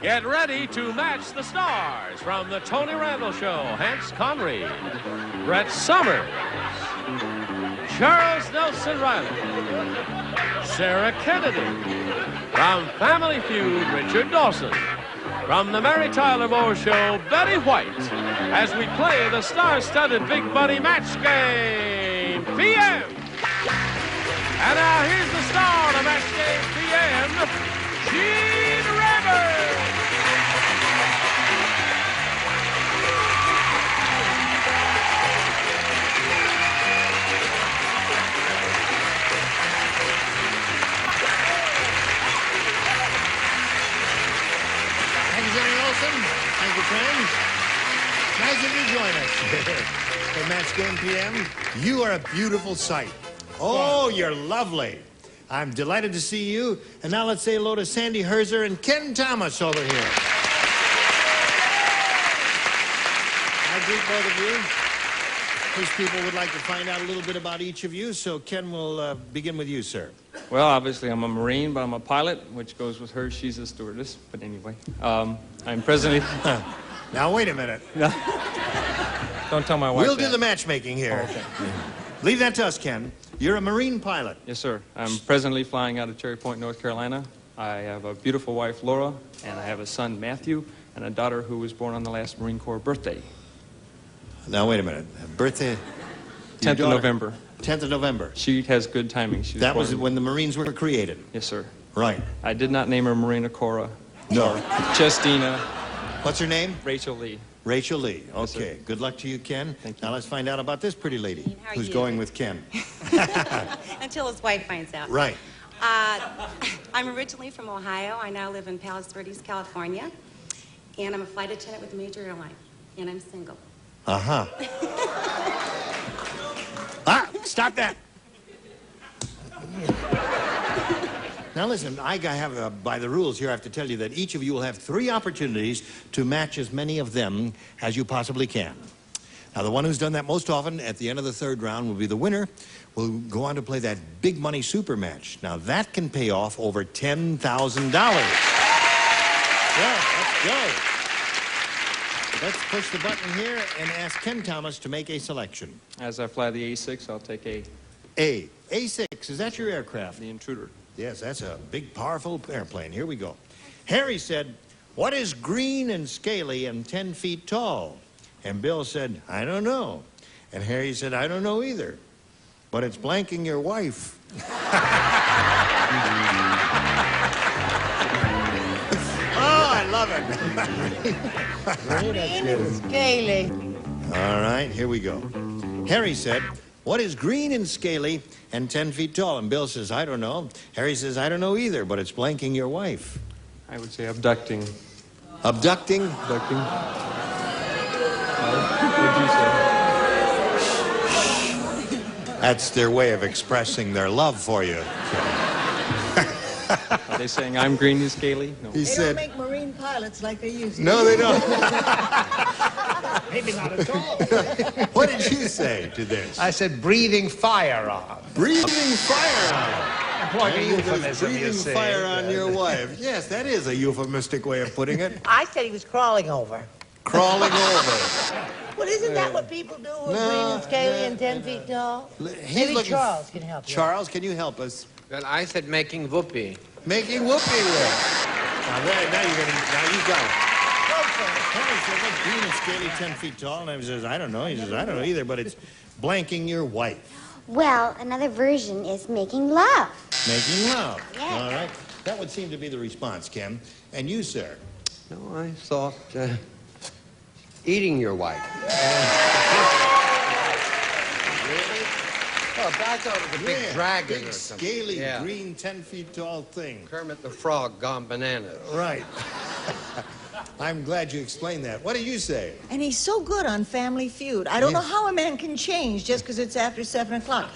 Get ready to match the stars from the Tony Randall Show. Hence Conreid, Brett Summers, Charles Nelson Reilly, Sarah Kennedy. From Family Feud, Richard Dawson. From the Mary Tyler Moore Show, Betty White. As we play the star-studded Big Buddy Match Game PM. And now here's the star of Match Game PM, Gene Rivers. Thank you, friends. Nice of you to join us for Match Game PM. You are a beautiful sight. Oh, you're lovely. I'm delighted to see you. And now let's say hello to Sandy Herzer and Ken Thomas over here. I greet both of you. First, people would like to find out a little bit about each of you, so Ken will begin with you, sir. Well, obviously, I'm a Marine, but I'm a pilot, which goes with her. She's a stewardess. But anyway, I'm presently... Now, wait a minute. Don't tell my wife We'll that. do the matchmaking here. Oh, okay. Leave that to us, Ken. You're a Marine pilot. Yes, sir. I'm presently flying out of Cherry Point, North Carolina. I have a beautiful wife, Laura, and I have a son, Matthew, and a daughter who was born on the last Marine Corps birthday. Now, wait a minute. Birthday? 10th of November. 10th of November. She has good timing. That was when the Marines were created. Yes, sir. Right. I did not name her Marina Cora. No. Chestina. What's her name? Rachel Lee. Rachel Lee. Okay. Yes, good luck to you, Ken. Thank you. Now let's find out about this pretty lady How are who's you? going with Ken. Until his wife finds out. Right. I'm originally from Ohio. I now live in Palos Verdes, California. And I'm a flight attendant with a major airline. And I'm single. Uh-huh. Ah, stop that. Now listen, I have, by the rules here, I have to tell you that each of you will have 3 opportunities to match as many of them as you possibly can. Now, the one who's done that most often at the end of the 3rd round will be the winner. We'll go on to play that big money super match. Now, that can pay off over $10,000. Yeah, let's go. Let's push the button here and ask Ken Thomas to make a selection. As I fly the A6, I'll take A6, is that your aircraft? the Intruder. Yes, that's a big, powerful airplane. Here we go. Harry said, what is green and scaly and 10 feet tall? And Bill said, I don't know. And Harry said, I don't know either. But it's blanking your wife. Oh, I love it. Green and scaly. All right, here we go. Harry said, what is green and scaly and 10 feet tall? And Bill says, I don't know. Harry says, I don't know either, but it's blanking your wife. I would say abducting. Abducting? Abducting. What would you say? That's their way of expressing their love for you. Are they saying I'm green and scaly? No. He They said, don't make Marine pilots like they used to. no, they don't. Maybe not at all. What did you say to this? I said breathing fire on. Breathing fire on. Employing a And he was euphemism, you breathing see. fire on your wife. Yes, that is a euphemistic way of putting it. I said he was crawling over. Crawling over. Well, isn't that what people do with green and scaly and 10 feet tall? He's Maybe looking- Charles can help you. Charles, can you help us? Well, I said making whoopee. Making whoopee with. Now, now you got it. Harry says, what's green and scaly, 10 feet tall? And he says, I don't know. He says, I don't know either, but it's blanking your wife. Well, another version is making love. Making love. Yes. All right. That would seem to be the response, Ken. And you, sir? No, I thought eating your wife. Really? Oh, but I thought it was a big dragon big, or something. scaly, Yeah. green, 10 feet tall thing. Kermit the Frog gone bananas. Right. I'm glad you explained that. What do you say? And he's so good on Family Feud. I don't know how a man can change just because it's after 7 o'clock.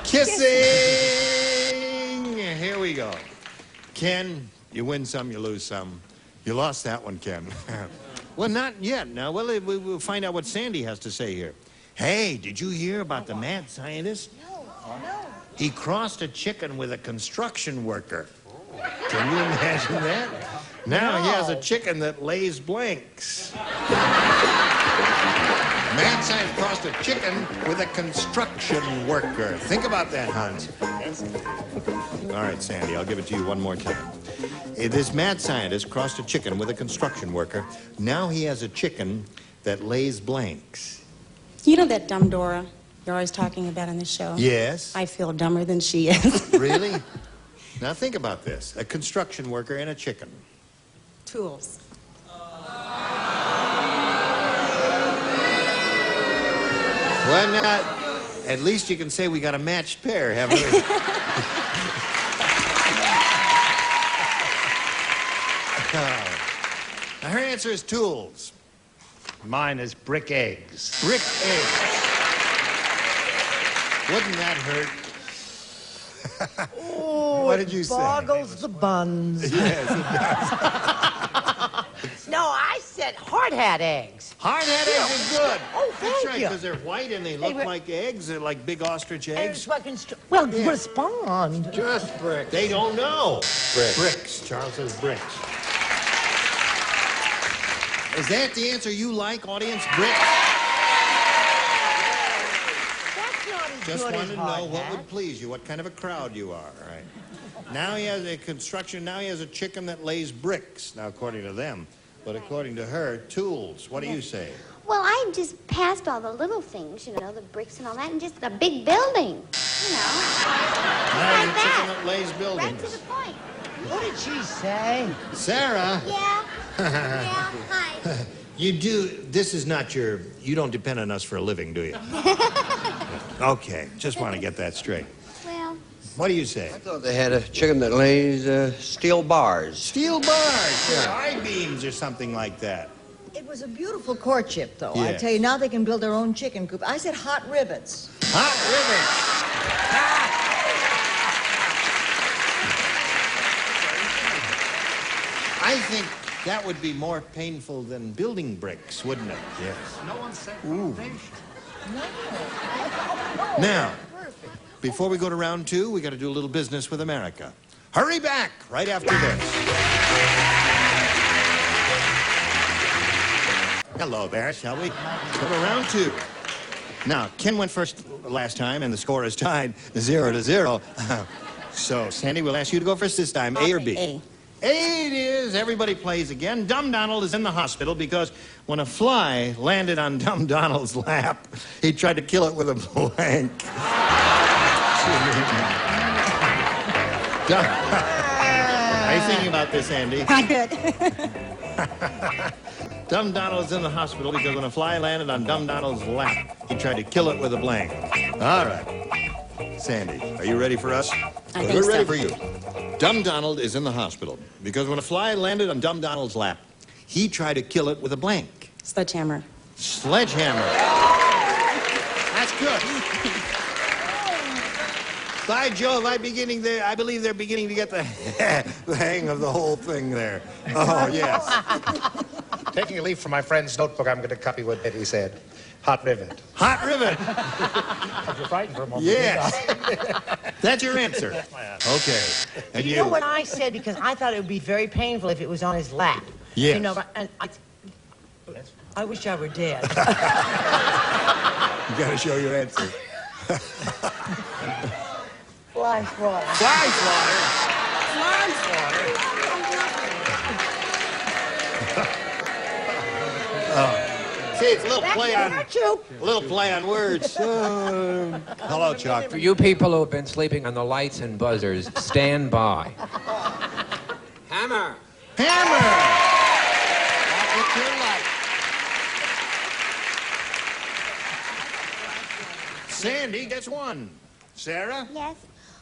Kissing! Here we go. Ken, you win some, you lose some. You lost that one, Ken. Well, not yet. Now, we'll find out what Sandy has to say here. Hey, did you hear about the mad scientist? No. He crossed a chicken with a construction worker. Can you imagine that? Now he has a No. chicken that lays blanks. Mad science crossed a chicken with a construction worker. Think about that, Hans. All right, Sandy, I'll give it to you one more time. This mad scientist crossed a chicken with a construction worker. Now he has a chicken that lays blanks. You know that dumb Dora you're always talking about in the show? Yes? I feel dumber than she is. Really? Now think about this. A construction worker and a chicken. Tools. Well, now, at least you can say we got a matched pair, haven't we? Now, her answer is tools. Mine is brick eggs. Brick eggs. Wouldn't that hurt? Oh, What did you say? boggles the buns. Yes, it does. No, I said hard hat eggs. Hard-hat eggs is good. Oh, That's thank right, you. because they're white and they look were- like eggs. They're like big ostrich eggs. Well, respond. Just brick. They don't know. Bricks. Bricks. Charles says bricks. Is that the answer you like, audience? Bricks? That's not as Just good wanted as to know hard what hat. would please you, what kind of a crowd you are, right? Now he has a construction, now he has a chicken that lays bricks. Now, according to them. But according to her, tools. What do you say? Well, I just passed all the little things, you know, the bricks and all that, and just a big building, you know. Now Like he's a chicken that. that lays Right buildings. to the point. What did she say? Sarah, Yeah. Yeah. Hi. this is not your, you don't depend on us for a living, do you? Okay, just want to get that straight. Well, What do you say? I thought they had a chicken that lays steel bars. Steel bars, or I-beams or something like that. It was a beautiful courtship, though. I Yes. tell you, now they can build their own chicken coop. I said hot rivets. Hot rivets. I think that would be more painful than building bricks, wouldn't it? Yes. No one said foundation. Now, before we go to round two, we got to do a little business with America. Hurry back right after this. Hello there, shall we? Go to round two. Now, Ken went first last time, and the score is tied 0-0. So, Sandy, we'll ask you to go first this time. A or B? A. A it is. Everybody plays again. Dumb Donald is in the hospital because when a fly landed on Dumb Donald's lap, he tried to kill it with a blank. Are you thinking about this, Andy? I did. Dumb Donald's in the hospital because when a fly landed on Dumb Donald's lap, he tried to kill it with a blank. All right. Sandy, are you ready for us? I think We're ready so. for you. Dumb Donald is in the hospital because when a fly landed on Dumb Donald's lap, he tried to kill it with a blank. Sledgehammer. Sledgehammer. That's good. By Jove, I believe they're beginning to get the hang of the whole thing there. Oh, yes. Taking a leaf from my friend's notebook, I'm going to copy what Betty said. Hot rivet. Hot rivet. You're frightened for a moment. Yes. That's your answer. That's my answer. Okay. And You know what I said? Because I thought it would be very painful if it was on his lap. Yes. You know, and I wish I were dead. You got to show your answer. Fly swatter. Fly swatter. Fly swatter. See, it's a little That play can't on hurt you. words. Hello, Chuck. For you people who have been sleeping on the lights and buzzers, stand by. Hammer! Hammer. It's your light. Sandy gets one. Sarah? yes.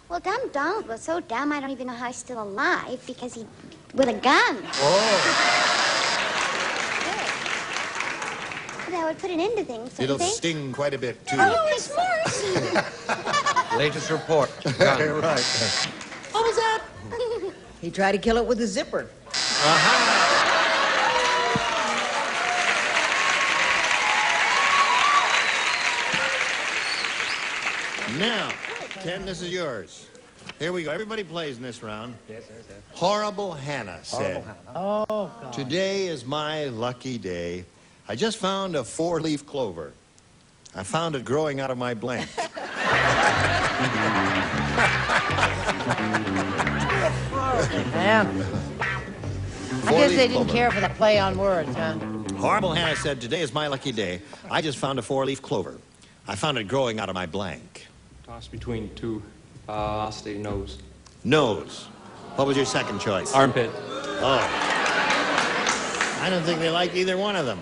Well, Dumb Donald was so dumb, I don't even know how he's still alive because he, with a gun. Oh, That would put an end to things, don't it'll you think? sting quite a bit, too. Oh, it's worse. Latest report. Gun. Right. What was that? He tried to kill it with a zipper. Now, Ken, this is yours. Here we go. Everybody plays in this round. Yes, yes, yes. Horrible Hannah said, Oh, God. today is my lucky day. I just found a 4-leaf clover. I found it growing out of my blank. Yeah. I guess they didn't care for the play on words, huh? Horrible Hannah said, today is my lucky day. I just found a 4-leaf clover. I found it growing out of my blank. Toss between two. I'll say nose. Nose. What was your second choice? Armpit. Oh. I don't think they like either one of them.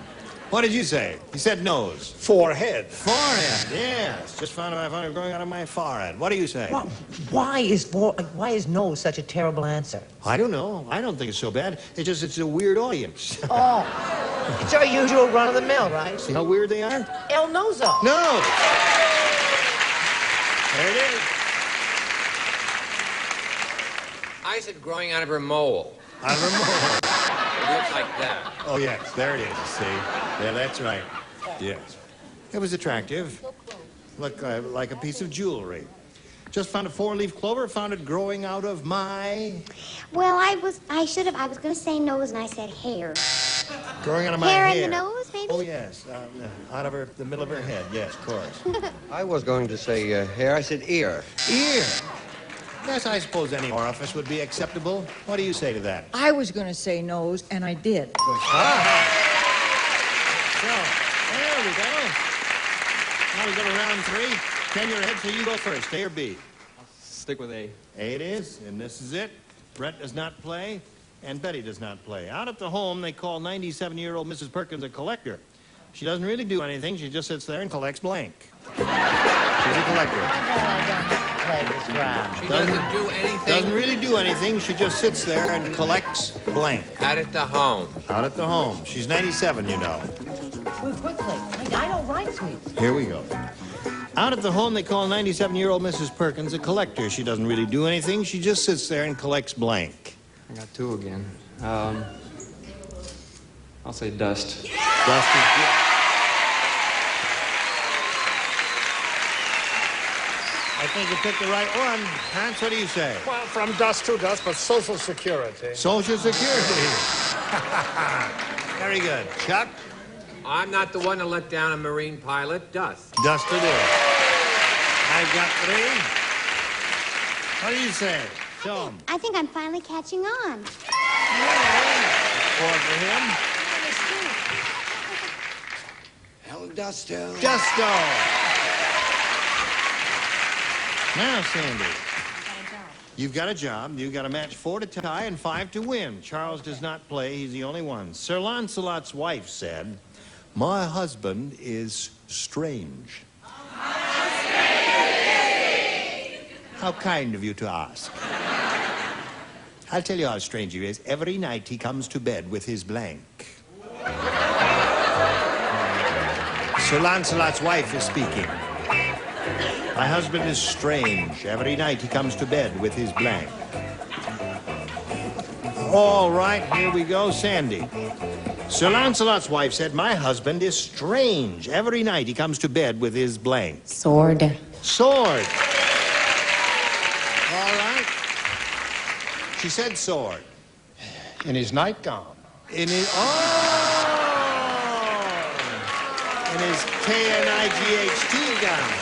What did you say? You said nose. Forehead. Forehead, yes. Just found it growing out of my forehead. What do you say? Well, why is nose such a terrible answer? I don't know. I don't think it's so bad. It's a weird audience. Oh, it's our usual run-of-the-mill, right? See how weird they are? El Nozo. No. There it is. I said growing out of her mole. Out of her mole. It looks like that. Oh, yes, there it is. See? Yeah, that's right. Yes. It was attractive. Looked like a piece of jewelry. Just found a 4-leaf clover, found it growing out of my... Well, I was going to say nose, and I said hair. Growing out of my Hair hair. in the nose, maybe? Oh, yes. Out of the middle of her head. Yes, of course. I was going to say hair. I said ear. Ear. Yes, I suppose any orifice would be acceptable. What do you say to that? I was going to say nose, and I did. So, there we go. Now we go to round 3. Ken, you're ahead, so you go first. A or B? Stick with A. A it is, and this is it. Brett does not play, and Betty does not play. Out at the home, they call 97-year-old Mrs. Perkins a collector. She doesn't really do anything. She just sits there and collects blank. She's a collector. She doesn't do anything. Doesn't really do anything. She just sits there and collects blank. Out at the home. Out at the home. She's 97, you know. Quickly. I don't write sweets. Here we go. Out at the home, they call 97-year-old Mrs. Perkins a collector. She doesn't really do anything. She just sits there and collects blank. I got 2 again. I'll say dust. Dust is good. I think you picked the right one. Hans, what do you say? Well, from dust to dust, but Social Security. Social Security. Very good. Chuck? I'm not the one to let down a Marine pilot. Dust. Dust it is. I've got 3. What do you say? Show him. I think I'm finally catching on. 4 for him. El Dusto. Dusto. Now, Sandy. You've got a job. You've got a match 4 to tie and 5 to win. Charles does not play. He's the only one. Sir Lancelot's wife said, my husband is strange. How kind of you to ask. I'll tell you how strange he is. Every night he comes to bed with his blank. Sir Lancelot's wife is speaking. My husband is strange. Every night he comes to bed with his blank. All right, here we go, Sandy. Sir Lancelot's wife said, my husband is strange. Every night he comes to bed with his blank. Sword. Sword. All right. She said sword. In his nightgown. In his, in his K-N-I-G-H-T gown.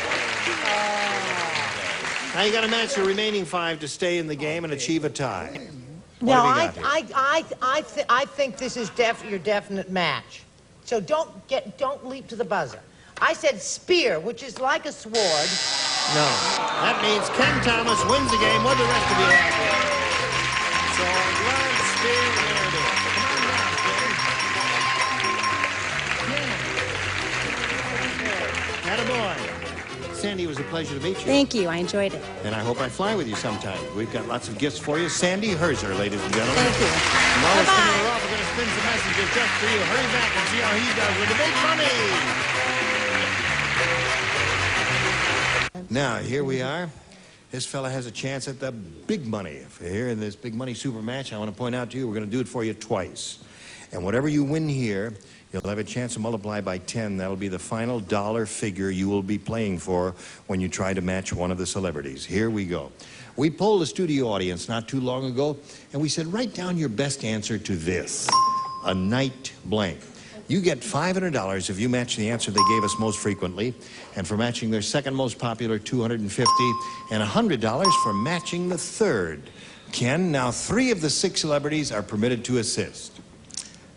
Now you got to match the remaining 5 to stay in the game and achieve a tie. No, I think this is your definite match. So don't leap to the buzzer. I said spear, which is like a sword. No. That means Ken Thomas wins the game. What the rest of you have here? Sword, blood, spear, there it is. Come on now, Ken. Attaboy. Sandy, it was a pleasure to meet you. Thank you. I enjoyed it. And I hope I fly with you sometime. We've got lots of gifts for you. Sandy Herzer, ladies and gentlemen. Thank you. And while we're spinning off, we're going to spin some messages just for you. Hurry back and see how he does with the big money. Now, here we are. This fella has a chance at the big money. Here in this big money super match, I want to point out to you, we're going to do it for you twice. And whatever you win here, you'll have a chance to multiply by 10. That'll be the final dollar figure you will be playing for when you try to match one of the celebrities. Here we go. We polled the studio audience not too long ago, and we said, write down your best answer to this. A night blank. You get $500 if you match the answer they gave us most frequently, and for matching their second most popular, $250, and $100 for matching the third. Ken, now 3 of the 6 celebrities are permitted to assist.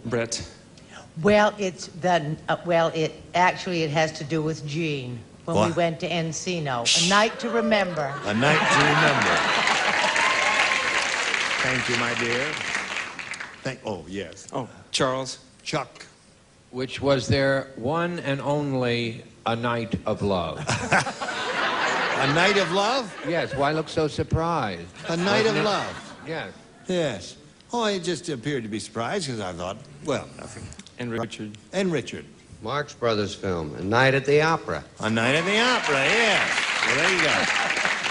Brett. Well, it has to do with Gene when we went to Encino. A night to remember. A night to remember. Thank you, my dear. Oh, yes. Oh, Charles. Chuck. Which was their one and only A Night of Love. A night of love? Yes, why look so surprised? A night of love. Yes. Yes. Oh, I just appeared to be surprised because I thought, well, nothing. And Richard. And Richard. Marx Brothers film, A Night at the Opera. A Night at the Opera, yes. Well, there you go.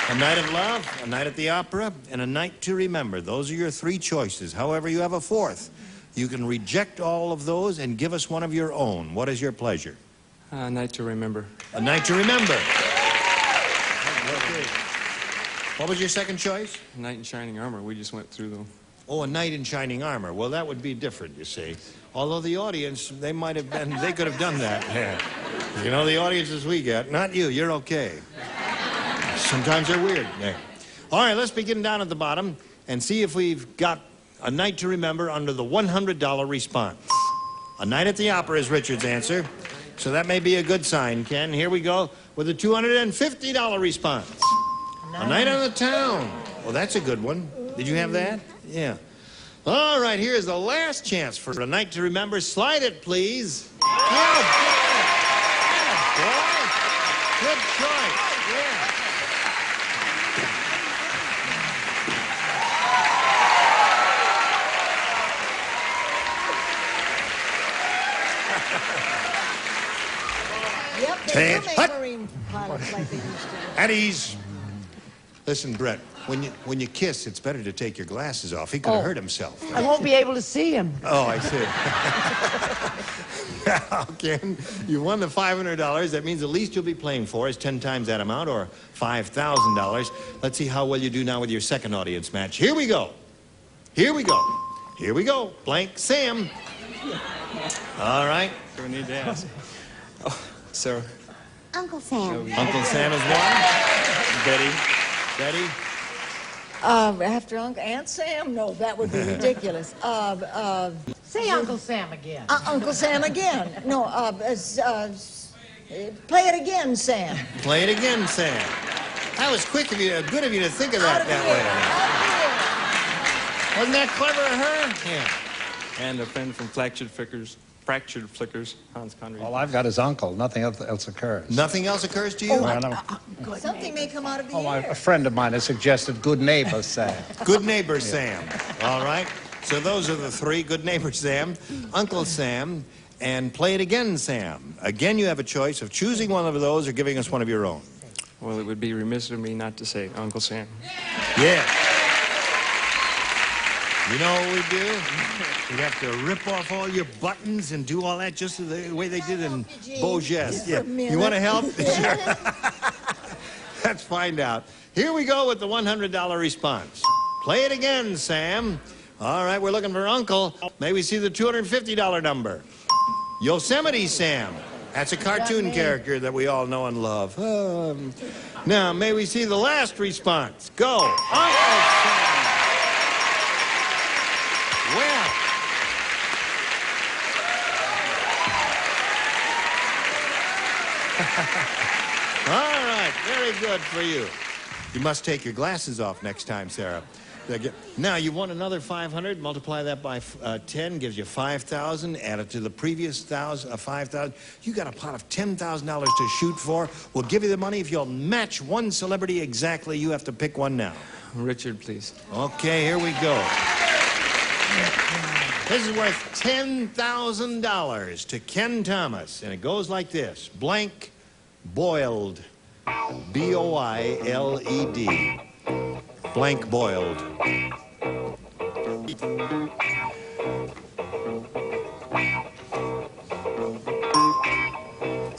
A Night of Love, A Night at the Opera, and A Night to Remember. Those are your 3 choices. However, you have a 4th. You can reject all of those and give us one of your own. What is your pleasure? A Night to Remember. A Night to Remember. Okay. What was your second choice? A Knight in Shining Armor. We just went through them. Oh, A Knight in Shining Armor. Well, that would be different, you see. Although the audience, they could have done that. Yeah. You know, the audiences we get. Not you, you're okay. Sometimes they're weird. Yeah. All right, let's begin down at the bottom and see if we've got A Night to Remember under the $100 response. A Night at the Opera is Richard's answer. So that may be a good sign, Ken. Here we go with a $250 response. A Night on the Town. Well, that's a good one. Did you have that? Yeah. All right, here's the last chance for A Night to Remember. Slide it, please. Yeah, boy. Good choice. Yeah. Yep, they do make marine pilots like they used to. At ease. Listen, Brett, when you kiss, it's better to take your glasses off. He could have hurt himself. I won't be able to see him. Oh, I see. Ken, you won the $500. That means the least you'll be playing for is 10 times that amount, or $5,000. Let's see how well you do now with your second audience match. Here we go. Here we go. Here we go. Blank Sam. All right. So we need to ask. Oh, Sarah. Uncle Sam. Uncle Sam is one. Betty. Betty? After Aunt Sam? No, that would be ridiculous. Say Uncle Sam again. Uncle Sam again. No, play it again, Sam. Play it again, Sam. That was quick of you, good of you to think of that way. Wasn't that clever of her? Yeah. And a friend from Fractured Flickers, Hans Conreid. All I've got is uncle. Nothing else occurs. Nothing else occurs to you? Something may come out of the air. A friend of mine has suggested good neighbor Sam. Good neighbor Sam. All right. So those are the 3. Good neighbor Sam, Uncle Sam, and Play It Again Sam. Again, you have a choice of choosing one of those or giving us one of your own. Well, it would be remiss of me not to say Uncle Sam. Yeah. You know what we do? We'd have to rip off all your buttons and do all that just the way they did in Beau Geste. Yeah. You want to help? Sure. Let's find out. Here we go with the $100 response. Play it again, Sam. All right, we're looking for Uncle. May we see the $250 number? Yosemite Sam. That's a cartoon character that we all know and love. Now, may we see the last response? Go. Uncle Sam. Well. All right, very good for you. You must take your glasses off next time, Sarah. Now, you won another 500. Multiply that by 10, gives you 5,000. Add it to the previous 5,000. You got a pot of $10,000 to shoot for. We'll give you the money if you'll match one celebrity exactly. You have to pick one now. Richard, please. Okay, here we go. This is worth $10,000 to Ken Thomas, and it goes like this. Blank boiled. B-O-I-L-E-D. Blank boiled.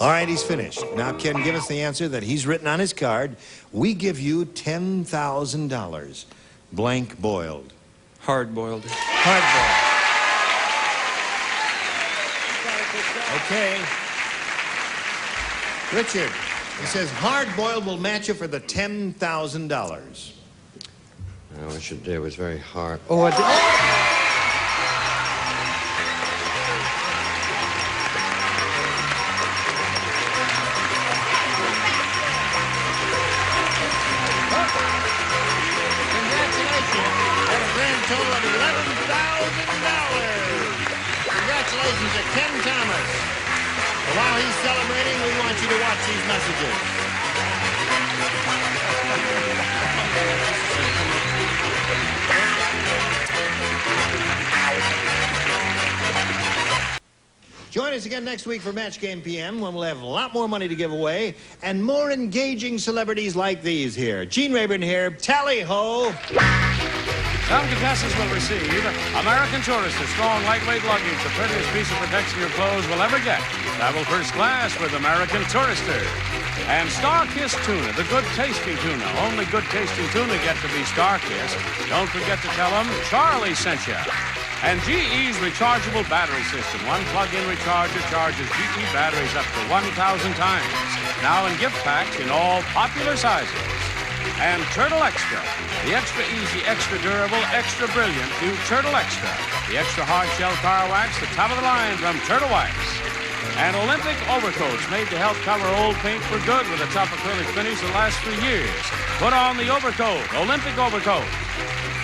All right, he's finished. Now, Ken, give us the answer that he's written on his card. We give you $10,000. Blank boiled. Hard-boiled. Hard boiled. Okay. Richard, he says hard-boiled will match you for the $10,000. I wish it was very hard. Oh, I did. Congratulations. At a grand total of $11,000. Congratulations to Ken Thomas. And while he's celebrating, we want you to watch these messages. Join us again next week for Match Game PM, when we'll have a lot more money to give away and more engaging celebrities like these here. Gene Rayburn here. Tally-ho! Some contestants will receive American Tourister strong lightweight luggage, the prettiest piece of protection your clothes will ever get. Travel first class with American Tourister. And Star-Kissed tuna, the good tasting tuna. Only good tasting tuna get to be Star-Kissed. Don't forget to tell them Charlie sent you. And GE's rechargeable battery system. One plug-in recharger charges GE batteries up to 1,000 times. Now in gift packs in all popular sizes. And Turtle Extra, the extra easy, extra durable, extra brilliant new Turtle Extra. The extra hard shell car wax, the top of the line from Turtle Wax. And Olympic overcoats made to help cover old paint for good with a tough acrylic finish that lasts for years. Put on the overcoat, Olympic overcoat.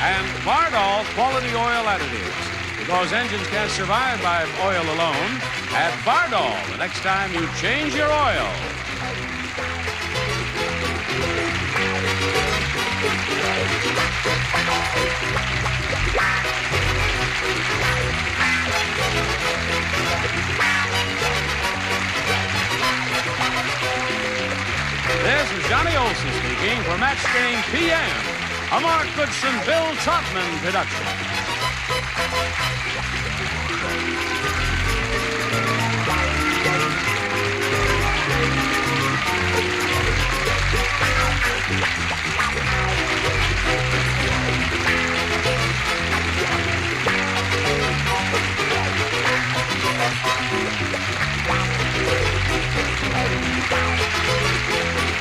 And Bardol quality oil additives. Because engines can't survive by oil alone, add Bardol the next time you change your oil. This is Johnny Olson speaking for Match Game PM, a Mark Goodson, Bill Trotman production.